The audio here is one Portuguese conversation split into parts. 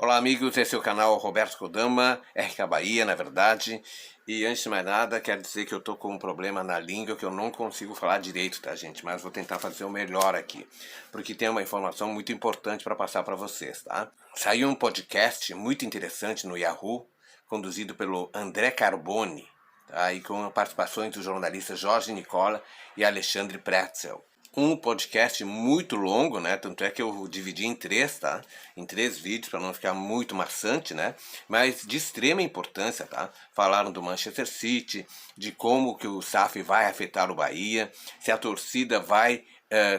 Olá amigos, esse é o canal Roberto Kodama, RK Bahia, na verdade. E antes de mais nada, quero dizer que eu tô com um problema na língua que eu não consigo falar direito, tá gente? Mas vou tentar fazer o melhor aqui, porque tem uma informação muito importante para passar para vocês, tá? Saiu um podcast muito interessante no Yahoo, conduzido pelo André Carboni, tá? E com participações dos jornalistas Jorge Nicola e Alexandre Pretzel. Um podcast muito longo, né? Tanto é que eu dividi em três, tá? Em três vídeos para não ficar muito maçante, né? Mas de extrema importância, tá? Falaram do Manchester City, de como que o SAF vai afetar o Bahia, se a torcida vai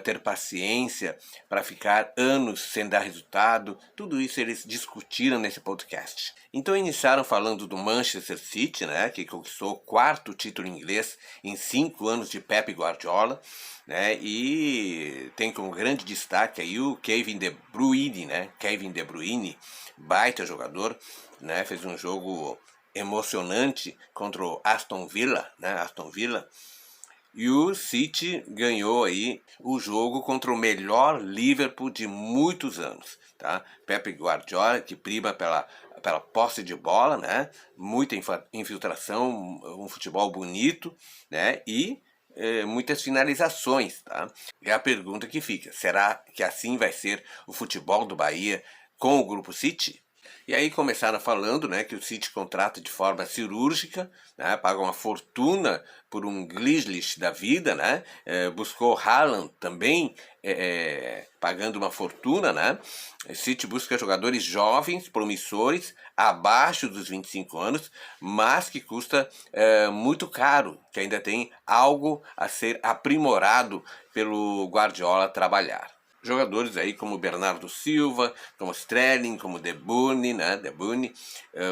ter paciência para ficar anos sem dar resultado. Tudo isso eles discutiram nesse podcast. Então iniciaram falando do Manchester City, né, que conquistou o quarto título inglês em 5 anos de Pep Guardiola, né, e tem como grande destaque aí o Kevin De Bruyne, né, Kevin De Bruyne, baita jogador, né, fez um jogo emocionante contra o Aston Villa, né, Aston Villa. E o City ganhou aí o jogo contra o melhor Liverpool de muitos anos, tá? Pep Guardiola, que prima pela posse de bola, né? Muita infiltração, um futebol bonito, né? E muitas finalizações, tá? E a pergunta que fica, será que assim vai ser o futebol do Bahia com o Grupo City? E aí começaram falando, né, que o City contrata de forma cirúrgica, né, paga uma fortuna por um Grealish da vida, né, buscou Haaland também, pagando uma fortuna, né. O City busca jogadores jovens, promissores, abaixo dos 25 anos, mas que custa muito caro, que ainda tem algo a ser aprimorado pelo Guardiola trabalhar. Jogadores aí como Bernardo Silva, como Sterling, como De Bruyne, né? De Bruyne,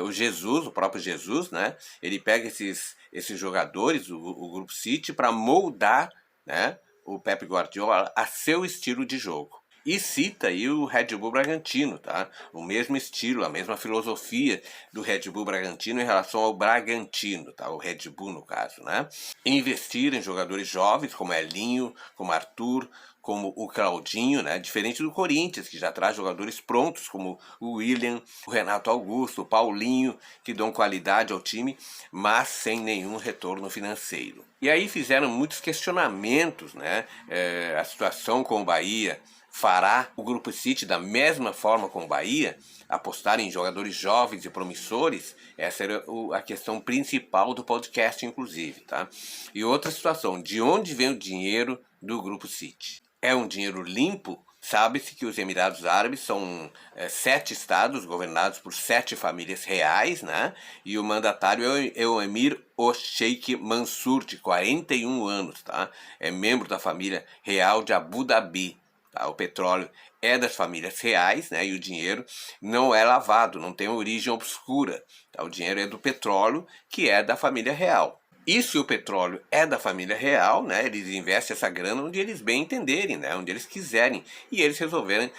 o Jesus, o próprio Jesus, né? Ele pega esses jogadores, o Grupo City, para moldar, né, o Pep Guardiola a seu estilo de jogo. E cita aí o Red Bull Bragantino, tá? O mesmo estilo, a mesma filosofia do Red Bull Bragantino em relação ao Bragantino, tá? O Red Bull no caso, né? Investir em jogadores jovens como Elinho, como Arthur, como o Claudinho, né? Diferente do Corinthians, que já traz jogadores prontos como o William, o Renato Augusto, o Paulinho, que dão qualidade ao time, mas sem nenhum retorno financeiro. E aí fizeram muitos questionamentos, né? A situação com o Bahia. Fará o Grupo City da mesma forma com o Bahia? Apostar em jogadores jovens e promissores? Essa era a questão principal do podcast, inclusive, tá? E outra situação, de onde vem o dinheiro do Grupo City? É um dinheiro limpo? Sabe-se que os Emirados Árabes são 7 estados governados por 7 famílias reais, né? E o mandatário é o Emir Sheikh Mansour, de 41 anos, tá? É membro da família real de Abu Dhabi. Tá? O petróleo é das famílias reais, né? E o dinheiro não é lavado, não tem origem obscura. Tá? O dinheiro é do petróleo, que é da família real. E se o petróleo é da família real, né, eles investem essa grana onde eles bem entenderem, né, onde eles quiserem. E eles resolveram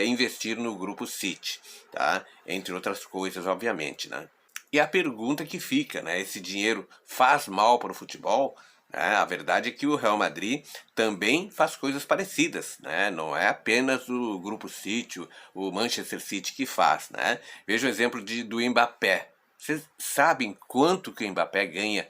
investir no Grupo City, tá? Entre outras coisas, obviamente, né? E a pergunta que fica, né, esse dinheiro faz mal para o futebol? A verdade é que o Real Madrid também faz coisas parecidas, né? Não é apenas o Grupo City, o Manchester City que faz, né? Veja o exemplo do Mbappé. Vocês sabem quanto que o Mbappé ganha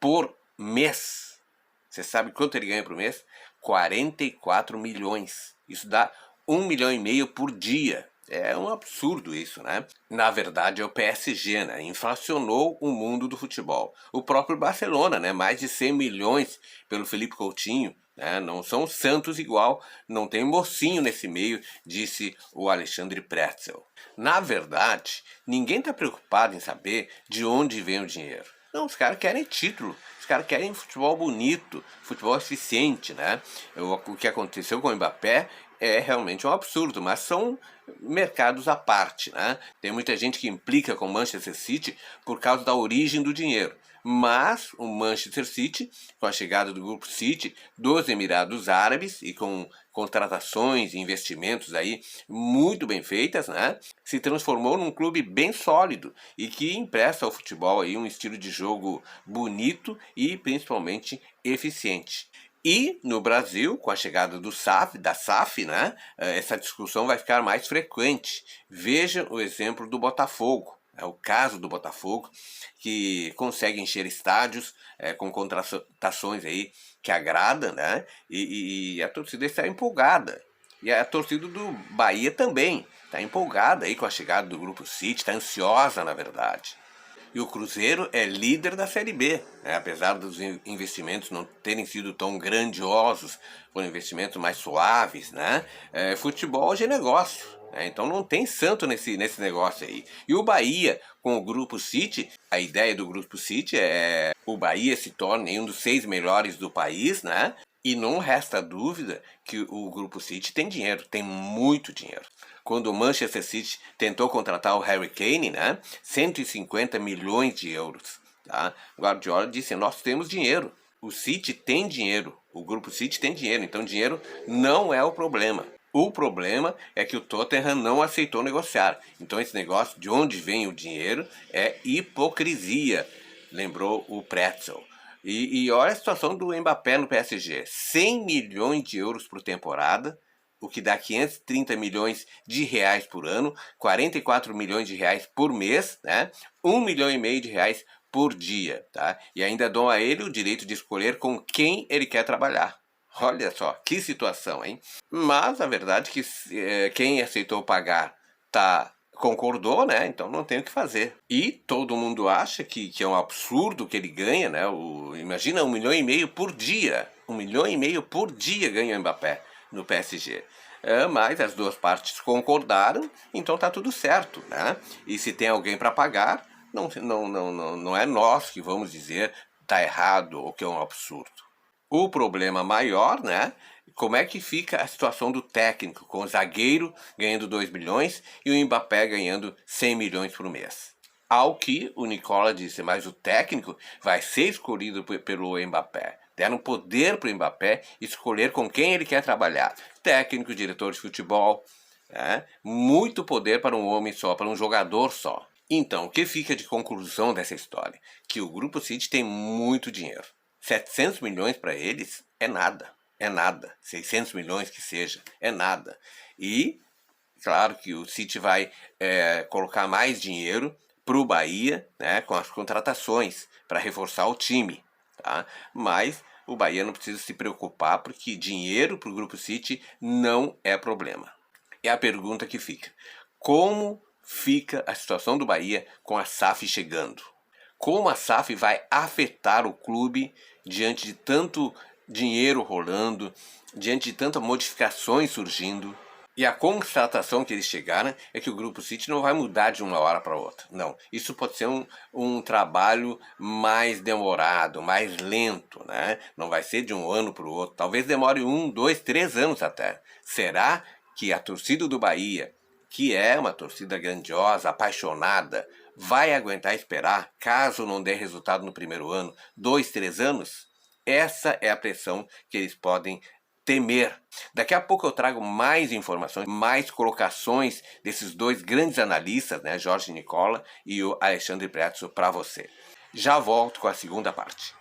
por mês? Você sabe quanto ele ganha por mês? 44 milhões. Isso dá 1,5 milhão por dia. É um absurdo isso, né? Na verdade é o PSG, né? Inflacionou o mundo do futebol. O próprio Barcelona, né? Mais de 100 milhões pelo Felipe Coutinho. Né? Não são santos igual, não tem mocinho nesse meio, disse o Alexandre Pretzel. Na verdade, ninguém está preocupado em saber de onde vem o dinheiro. Não, os caras querem título, os caras querem futebol bonito, futebol eficiente, né? O que aconteceu com o Mbappé é realmente um absurdo, mas são mercados à parte, né? Tem muita gente que implica com o Manchester City por causa da origem do dinheiro. Mas o Manchester City, com a chegada do Grupo City dos Emirados Árabes e com contratações e investimentos aí muito bem feitas, né, se transformou num clube bem sólido e que empresta ao futebol aí um estilo de jogo bonito e principalmente eficiente. E no Brasil, com a chegada da SAF, né, essa discussão vai ficar mais frequente. Veja o exemplo do Botafogo. É o caso do Botafogo, que consegue encher estádios com contratações aí que agrada, né? E a torcida está empolgada. E a torcida do Bahia também está empolgada aí com a chegada do Grupo City, está ansiosa, na verdade. E o Cruzeiro é líder da Série B, né? Apesar dos investimentos não terem sido tão grandiosos, foram investimentos mais suaves, né? Futebol hoje é negócio, né? Então não tem santo nesse negócio aí. E o Bahia, com o Grupo City, a ideia do Grupo City é o Bahia se torne um dos 6 melhores do país, né? E não resta dúvida que o Grupo City tem dinheiro, tem muito dinheiro. Quando o Manchester City tentou contratar o Harry Kane, né, 150 milhões de euros. Tá? Guardiola disse, nós temos dinheiro. O City tem dinheiro, o Grupo City tem dinheiro, então dinheiro não é o problema. O problema é que o Tottenham não aceitou negociar. Então esse negócio de onde vem o dinheiro é hipocrisia, lembrou o Pretzel. E olha a situação do Mbappé no PSG, 100 milhões de euros por temporada, o que dá 530 milhões de reais por ano, 44 milhões de reais por mês, né? 1,5 milhão de reais por dia, tá? E ainda dão a ele o direito de escolher com quem ele quer trabalhar. Olha só, que situação, hein? Mas a verdade é que quem aceitou pagar concordou, né? Então não tem o que fazer. E todo mundo acha que é um absurdo que ele ganha, né? Imagina 1,5 milhão por dia. 1,5 milhão por dia ganha o Mbappé no PSG. Mas as duas partes concordaram, então tá tudo certo, né? E se tem alguém para pagar, não é nós que vamos dizer tá errado ou que é um absurdo. O problema maior, né? Como é que fica a situação do técnico, com o zagueiro ganhando 2 milhões e o Mbappé ganhando 100 milhões por mês? Ao que o Nicola disse, mas o técnico vai ser escolhido pelo Mbappé. Deram poder para o Mbappé escolher com quem ele quer trabalhar. Técnico, diretor de futebol. Né? Muito poder para um homem só, para um jogador só. Então, o que fica de conclusão dessa história? Que o Grupo City tem muito dinheiro. 700 milhões para eles é nada. É nada. 600 milhões que seja, é nada. E, claro que o City vai colocar mais dinheiro para o Bahia, né, com as contratações, para reforçar o time. Tá? Mas o Bahia não precisa se preocupar, porque dinheiro para o Grupo City não é problema. É a pergunta que fica. Como fica a situação do Bahia com a SAF chegando? Como a SAF vai afetar o clube diante de tanto dinheiro rolando, diante de tantas modificações surgindo? E a constatação que eles chegaram é que o Grupo City não vai mudar de uma hora para outra. Não, isso pode ser um trabalho mais demorado, mais lento, né? Não vai ser de um ano para o outro. Talvez demore 1, 2, 3 anos até. Será que a torcida do Bahia, que é uma torcida grandiosa, apaixonada, vai aguentar esperar, caso não dê resultado no primeiro ano, 2, 3 anos? Essa é a pressão que eles podem temer. Daqui a pouco eu trago mais informações, mais colocações desses dois grandes analistas, né, Jorge Nicola e o Alexandre Pretzel, para você. Já volto com a segunda parte.